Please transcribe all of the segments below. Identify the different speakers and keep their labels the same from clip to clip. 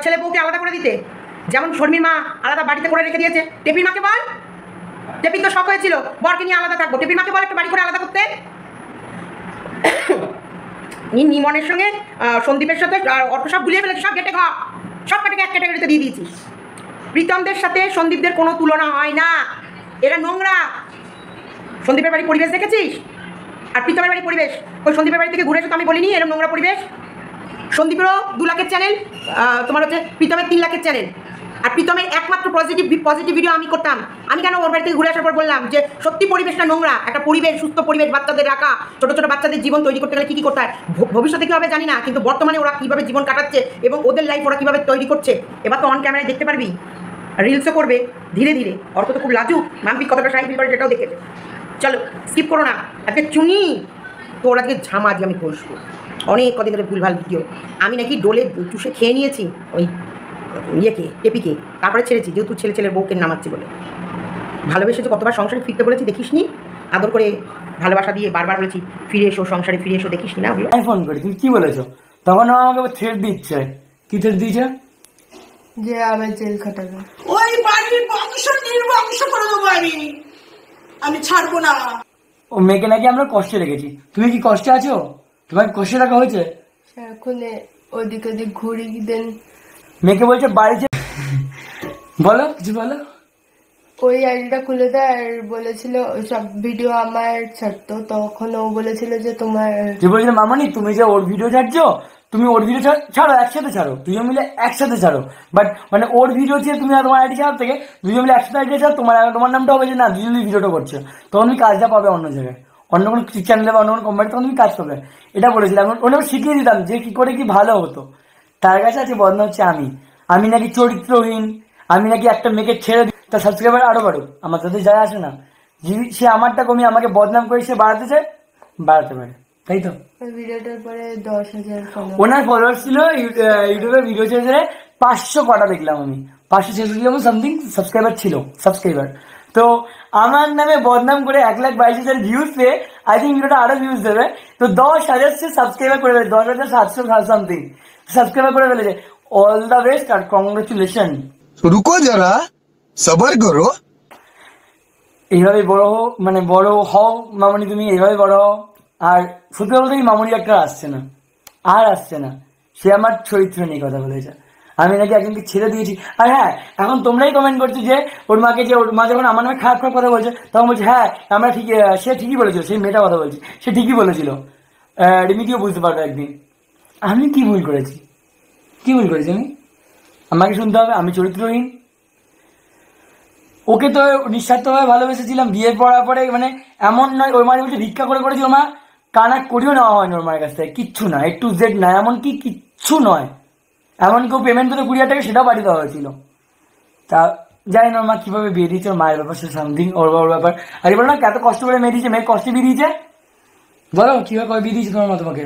Speaker 1: ছেলে বউকে আলাদা করে দিতে, যেমন শর্মির মা আলাদা বাড়িতে করে রেখে দিয়েছে। টেপির মাকে বল, টেপির তো শখ হয়েছিল বরকে নিয়ে আলাদা থাকবো, টেপির মাকে বল একটা বাড়ি করে আলাদা করতে। নিমনের সঙ্গে সন্দীপের সাথে অর্থ সব ভুলিয়ে ফেলেছে, সব ঘেটে ঘা, সব কাটাকে এক ক্যাটাগরিতে দিয়ে দিয়েছিস। প্রীতমদের সাথে সন্দীপদের কোনো তুলনা হয় না, এরা নোংরা। সন্দীপের বাড়ির পরিবেশ দেখেছিস আর প্রীতমের বাড়ির পরিবেশ? ওই সন্দীপের বাড়ি থেকে ঘুরে এসে তো আমি বলিনি এরকম নোংরা পরিবেশ। সন্দীপেরও 2 লাখের চ্যানেল, তোমার হচ্ছে প্রীতমের 3 লাখের চ্যানেল। আর প্রীতমের একমাত্র পজিটিভ ভিডিও আমি করতাম। আমি কেন ওর বাড়ি থেকে ঘুরে আসার পর বললাম যে সত্যি পরিবেশটা নোংরা, একটা পরিবেশ, সুস্থ পরিবেশ বাচ্চাদের রাখা, ছোটো ছোটো বাচ্চাদের জীবন তৈরি করতে গেলে কী কী করতে হয়, ভবিষ্যতে কী হবে জানি না, কিন্তু বর্তমানে ওরা কীভাবে জীবন কাটাচ্ছে এবং ওদের লাইফ ওরা কীভাবে তৈরি করছে এবার তো অন ক্যামেরায় দেখতে পারবি। রিলসও করবে ধীরে ধীরে। অর্থ তো খুব লাজুক, মানবিক কতটা সাইড ফিল করে সেটাও দেখেছে। চলো স্কিপ করো না, আজকে চুনি তো ওর আজকে ঝামা আজকে আমি কষবো। অনেক কদিন ধরে ভুলভাল ভিডিও, আমি নাকি ডোলে চুষে খেয়ে নিয়েছি ওই ইয়েকে, টেপিকে, তারপরে ছেড়েছি যেহেতু ছেলের বউকে নামাচ্ছি বলে। ভালোবেসে যে কতবার সংসারে ফিরতে বলেছি দেখিস নি, আদর করে ভালোবাসা দিয়ে বারবার বলেছি ফিরে এসো সংসারে, ফিরে এসো, দেখিস নি না ওগুলো?
Speaker 2: আমি ফোন করি, তুমি কি বলেছো তখন? আমাকে থ্রেট দিচ্ছে। কি থ্রেট দিয়েছে?
Speaker 3: যে আবার জেল খাটাবে,
Speaker 4: ওই বাড়ির বংশ নির্বংশ করে দেবো আমি ছাড়বো না।
Speaker 2: ও মেয়েকে নাকি আমরা কষ্টে রেখেছি। তুমি কি কষ্টে আছো? তোমার কষ্টে রাখা হয়েছে?
Speaker 3: সারাক্ষণ ওদিক ওদিক ঘুরি দেন।
Speaker 2: মেয়েকে বলছে বাড়িতে বলো, কিছু বলো।
Speaker 3: ওই আইডিটা খুলে দেয় আর বলেছিল সব ভিডিও আমার ছাড়তো, তখন ও বলেছিল যে তোমার,
Speaker 2: যে বলছিল মামনি তুমি যে ওর ভিডিও ছাড়ছো, তুমি ওর ভিডিও ছাড়ো, একসাথে ছাড়ো, দুজন মিলে একসাথে ছাড়ো। বাট মানে ওর ভিডিও ছিল তুমি আর তোমার আইডি ছাড়ার থেকে দুজন মিলে একসাথে আইডি ছাড়ো, তোমার নামটা হবে যে না দুজনই ভিডিওটা করছো, তখন তুমি কাজটা পাবে অন্য জায়গায়, অন্য কোনো চ্যানেলে বা অন্য কোনো কোম্পানি, তখন তুমি কাজ পাবে। এটা বলেছিলাম, ওটা শিখিয়ে দিতাম যে কি করে কি ভালো হতো। তার কাছে আছে বদনাম হচ্ছে আমি নাকি চরিত্রহীন, আমি নাকি একটা মেয়েকে ছেড়ে দিই তার সাবস্ক্রাইবার আরো বাড়ুক, আমার তাদের যায় আসে না। সে আমারটা কমিয়ে আমাকে বদনাম করে সে বাড়াতে চায়, বাড়াতে পারে, তাই তো?
Speaker 3: ভিডিওটার পরে 10,000
Speaker 2: ওনার ফলোয়ার ছিল ইউটিউবে, ভিডিও ছেড়ে 500 কটা দেখলাম আমি, 546 সামথিং সাবস্ক্রাইবার। তো আমার নামে বদনাম করে 1,22,000 ভিউজ পেয়ে আই থিঙ্ক ভিডিওটা আরো ভিউজ দেবে। তো 10,000 সে সাবস্ক্রাইবার করে ফেলে, 10,700 সামথিং সাবস্ক্রাইবার করে ফেলেছে। অল দ্য বেস্ট আর কংগ্রেচুলেশন।
Speaker 5: রুকো যারা, সবার করো।
Speaker 2: এইভাবে বড় হও, মানে বড় হও মামনি, তুমি এইভাবে বড় হও। আর সত্যি বলতে এই মামনি একটা আসছে না, আর আসছে না। সে আমার চরিত্র নিয়ে কথা বলেছে, আমি নাকি একজনকে ছেড়ে দিয়েছি। আর হ্যাঁ, এখন তোমরাই কমেন্ট করছো যে ওর মাকে, যে ওর মা যখন আমার নামে খারাপ কথা বলছে তখন বলছে হ্যাঁ আমরা ঠিক, সে ঠিকই বলেছিল, সেই মেয়েটা কথা বলছি, সে ঠিকই বলেছিল, রিমিকেও বুঝতে পারবে একদিন। আমি কি ভুল করেছি আমি? আমাকে শুনতে হবে আমি চরিত্রহীন? ওকে তো নিঃস্বার্থভাবে ভালোবেসেছিলাম, বিয়ের পড়ার পরে মানে এমন নয় ওর মাঝে বলছে ভিক্ষা করে করেছি, ওর মা কানা করিও নেওয়া হয়নি ওর মায়ের কাছ থেকে, কিচ্ছু না, A to Z না, এমনকি কিচ্ছু নয়, এমনকি ও পেমেন্ট করে 20,000 টাকা সেটাও বাড়ি দেওয়া হয়েছিল। তা জানি না ওর মা কিভাবে বিয়ে দিয়েছে, ওর মায়ের ব্যাপার সে সামথিং ওর ব্যাপার। আর বলো না কত কষ্ট করে মেয়ে দিয়েছে, মেয়ের কষ্টে বিয়ে দিয়েছে, বলো কিভাবে কবে বিয়ে দিয়েছে তোমার মা তোমাকে,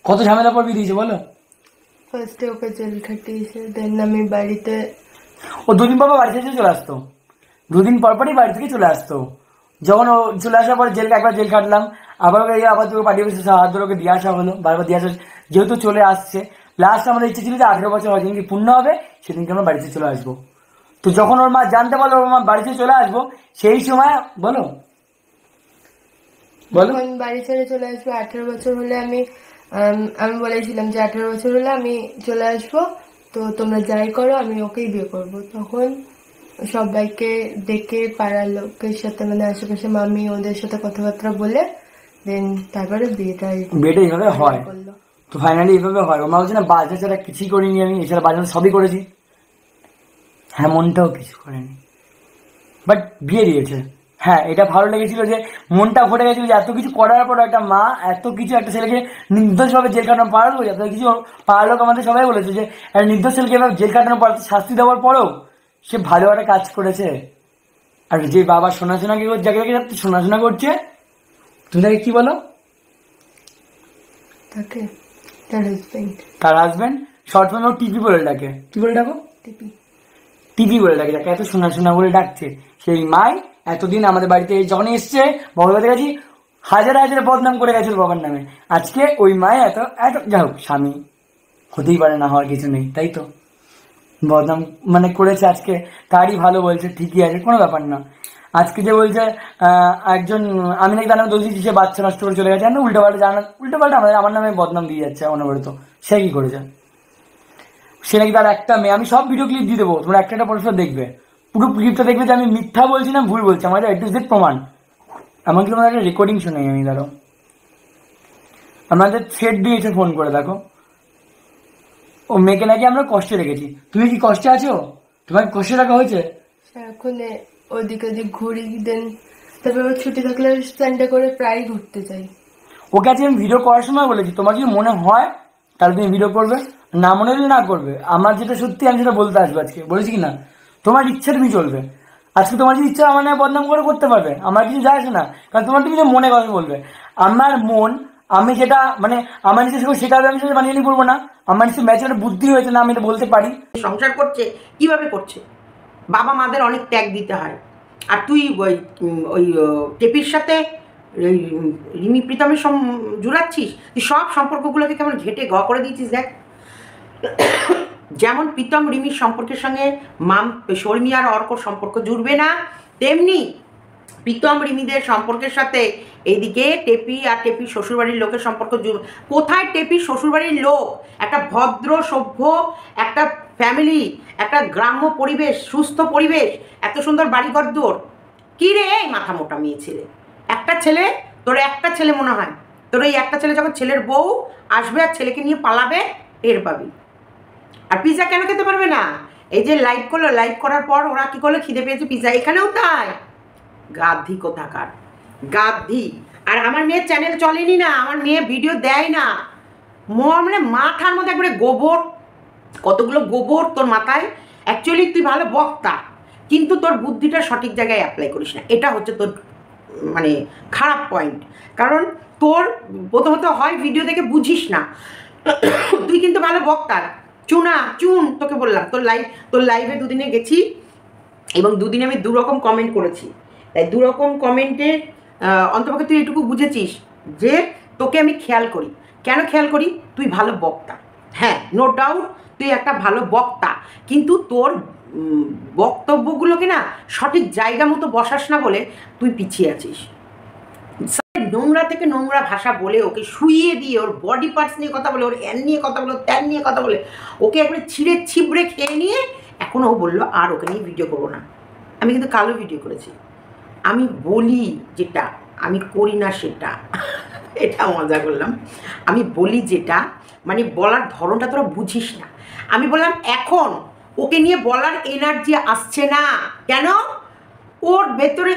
Speaker 2: কত ঝামেলা পর বিয়ে দিয়েছে বলো।
Speaker 3: ফার্স্টে ওকে জেল খাটিয়েছে, দেন আমি বাড়িতে,
Speaker 2: ও 2 দিন পর বাড়ি থেকে চলে আসতো, 2 দিন পর পরই বাড়ি থেকে চলে আসতো। যখন ও চলে আসার পর একবার জেল কাটলাম, আবার তোকে পাঠিয়ে বসে হাত ধরে ওকে দিয়ে আসা হলো, বারবার দিয়ে আসা, যেহেতু চলে আসছে। লাস্ট আমাদের ইচ্ছে ছিল যে 18 বছর হয় যেদিনকে পূর্ণ হবে সেদিনকে আমরা বাড়িতে চলে আসবো। তো যখন ওর মা জানতে পারলো ওর মা বাড়িতে চলে আসবো, সেই সময় বলো
Speaker 3: যখন বাড়ি ছেড়ে চলে আসবো 18 বছর হলে আমি বলেছিলাম যে 18 বছর হলে আমি চলে আসবো, তো তোমরা যাই করো আমি ওকেই বিয়ে করবো। তখন সবাইকে ডেকে পাড়ার লোকের সাথে, মানে আশেপাশে মামি ওদের সাথে কথাবার্তা বলে দেন তারপরে বিয়েটা
Speaker 2: এইভাবে হয়। তো ফাইনালি এইভাবে হয়। ওর মা বলছে না বাজনা ছাড়া কিছুই করিনি আমি, এছাড়া বাজনা সবই করেছি। হ্যাঁ, মনটাও কিছু করেনি, বাট বিয়ে দিয়েছে। হ্যাঁ, এটা ভালো লেগেছিল যে মনটা ভরে গেছিল যে এত কিছু করার পর একটা মা এত কিছু একটা ছেলেকে নির্দোষভাবে জেল কাটানো পারলো, এত কিছু পারলো। আমাদের সবাই বলেছে যে একটা নির্দোষ ছেলেকে এভাবে জেল কাটানো পর শাস্তি দেওয়ার পরেও সে ভালো একটা কাজ করেছে। আর যে বাবা শোনাশোনা কি যাকে যাকে শোনাশোনা করছে, তুমি তাকে কি বলো? তার হাজবেন্ড শর্ট ফর্মে টিপি বলে ডাকে। কি বলে ডাকো? টিপি বলে ডাকে। যাকে এত শোনা বলে ডাকছে, সেই মাই এতদিন আমাদের বাড়িতে যখন এসছে বাবার বাড়িতে গেছি হাজার বদনাম করে গেছিল বাবার নামে। আজকে ওই মায় এত এত যা হোক, স্বামী হতেই পারে না, হওয়ার কিছু নেই, তাই তো। বদনাম মানে করেছে আজকে, তারই ভালো বলছে, ঠিকই আছে, কোনো ব্যাপার না। আজকে যে বলছে একজন, আমি নাকি তার নামে দোষ দিচ্ছি, সে বাচ্চা নষ্ট করে চলে গেছে, উল্টোপাল্টা আমার নামে বদনাম দিয়ে যাচ্ছে অনবরত। সে কি করেছে? সে নাকি তার একটা মেয়ে, আমি সব ভিডিও ক্লিপ দিয়ে দেবো, তোমরা একটা পরস্পর দেখবে, পুরো ক্লিপটা দেখবে যে আমি মিথ্যা বলছি না ভুল বলছি, আমার এ টু জেড প্রমাণ। এমনকি তোমার একটা রেকর্ডিং শোনাই আমি, ধরো আমাদের থ্রেড দিয়েছে ফোন করে, দেখো ও মেয়েকে নাকি আমরা কষ্টে রেখেছি। তুমি কি কষ্টে আছো? তোমাকে কষ্টে রাখা হয়েছে?
Speaker 3: সারাক্ষণ ওদিক ওদিক ঘুরি, দেন তারপর আবার ছুটি থাকলে সানডে করে প্রায় ঘুরতে যাই।
Speaker 2: ওকে আজকে আমি ভিডিও করার সময় বলেছি, তোমার যদি মনে হয় তাহলে তুমি ভিডিও করবে, না মনে হলে না করবে। আমার যেটা সত্যি আমি সেটা বলতে আসবো আজকে, বলেছি কি না? তোমার ইচ্ছা তুমি চলবে। আজকে তোমার যদি ইচ্ছা আমার নামে বদনাম করে করতে পারবে, আমার কিছু যায় আসে না, কারণ তোমার তুমি যে মনে কথা বলবে। আমার মন, আমি যেটা মানে আমার নিজে শেখাবে, আমি সেটা বানিয়ে নিয়ে বলবো না। আমার নিশ্চয় ম্যাচের বুদ্ধি হয়েছে না, আমি এটা বলতে পারি।
Speaker 1: সংসার করছে কিভাবে করছে, বাবা মাদের অনেক ত্যাগ দিতে হয়। আর তুই ওই ওই টেপির সাথে ওই রিমি প্রীতমের জুড়াচ্ছিস, তুই সব সম্পর্কগুলোকে কেমন ঘেটে করে দিয়েছিস। দেখ, যেমন প্রীতম রিমির সম্পর্কের সঙ্গে শর্মি আর অর্কর সম্পর্ক জুড়বে না, তেমনি প্রীতম রিমিদের সম্পর্কের সাথে এইদিকে টেপি আর টেপির শ্বশুরবাড়ির লোকের সম্পর্ক জুড়বে। কোথায় টেপির শ্বশুরবাড়ির লোক? একটা ভদ্র সভ্য একটা ফ্যামিলি, একটা গ্রাম্য পরিবেশ, সুস্থ পরিবেশ, এত সুন্দর বাড়িঘর দোর। কী রে এই মাথা মোটা মেয়ে ছেলে, একটা ছেলে, তোর একটা ছেলে মনে হয়, তোর এই একটা ছেলে যখন ছেলের বউ আসবে আর ছেলেকে নিয়ে পালাবে, টের পাবি। আর পিৎজা কেন খেতে পারবে না? এই যে লাইভ করলো, লাইভ করার পর ওরা কি করলো, খিদে পেয়েছে পিৎজা, এখানেও তাই। গাধি কোথাকার, গাধি। আর আমার মেয়ের চ্যানেল চলেনি না, আমার মেয়ে ভিডিও দেয় না, মানে মাথার মধ্যে একবারে গোবর, কতগুলো গোবর তোর মাথায়। অ্যাকচুয়ালি তুই ভালো বক্তা, কিন্তু তোর বুদ্ধিটা সঠিক জায়গায় অ্যাপ্লাই করিস না, এটা হচ্ছে তোর মানে খারাপ পয়েন্ট। কারণ তোর প্রথমত হয় ভিডিও দেখে বুঝিস না, তুই কিন্তু ভালো বক্তা, চুন তোকে বললাম। তোর লাইভে দুদিনে গেছি এবং দুদিনে আমি দুরকম কমেন্ট করেছি, তাই দুরকম কমেন্টের অন্তপক্ষে তুই এটুকু বুঝেছিস যে তোকে আমি খেয়াল করি। কেন খেয়াল করি? তুই ভালো বক্তা, হ্যাঁ নো ডাউট তুই একটা ভালো বক্তা, কিন্তু তোর বক্তব্যগুলোকে না সঠিক জায়গা মতো বসাস না বলে তুই পিছিয়ে আছিস। নোংরা থেকে নোংরা ভাষা বলে ওকে শুইয়ে দিয়ে, ওর বডি পার্টস নিয়ে কথা বলে, ওর এন নিয়ে কথা বলে, ত্যান নিয়ে কথা বলে, ওকে একবারে ছিঁড়ে ছিবড়ে খেয়ে নিয়ে এখন ও বললো আর ওকে নিয়ে ভিডিও করবো না। আমি কিন্তু কালো ভিডিও করেছি, আমি বলি যেটা, আমি করি না সেটা। এটা মজা করলাম। আমি বলি যেটা, মানে বলার ধরনটা তোরা বুঝিস না। আমি বললাম এখন ওকে নিয়ে বলার এনার্জি আসছে না, কেন? ওর ভেতরে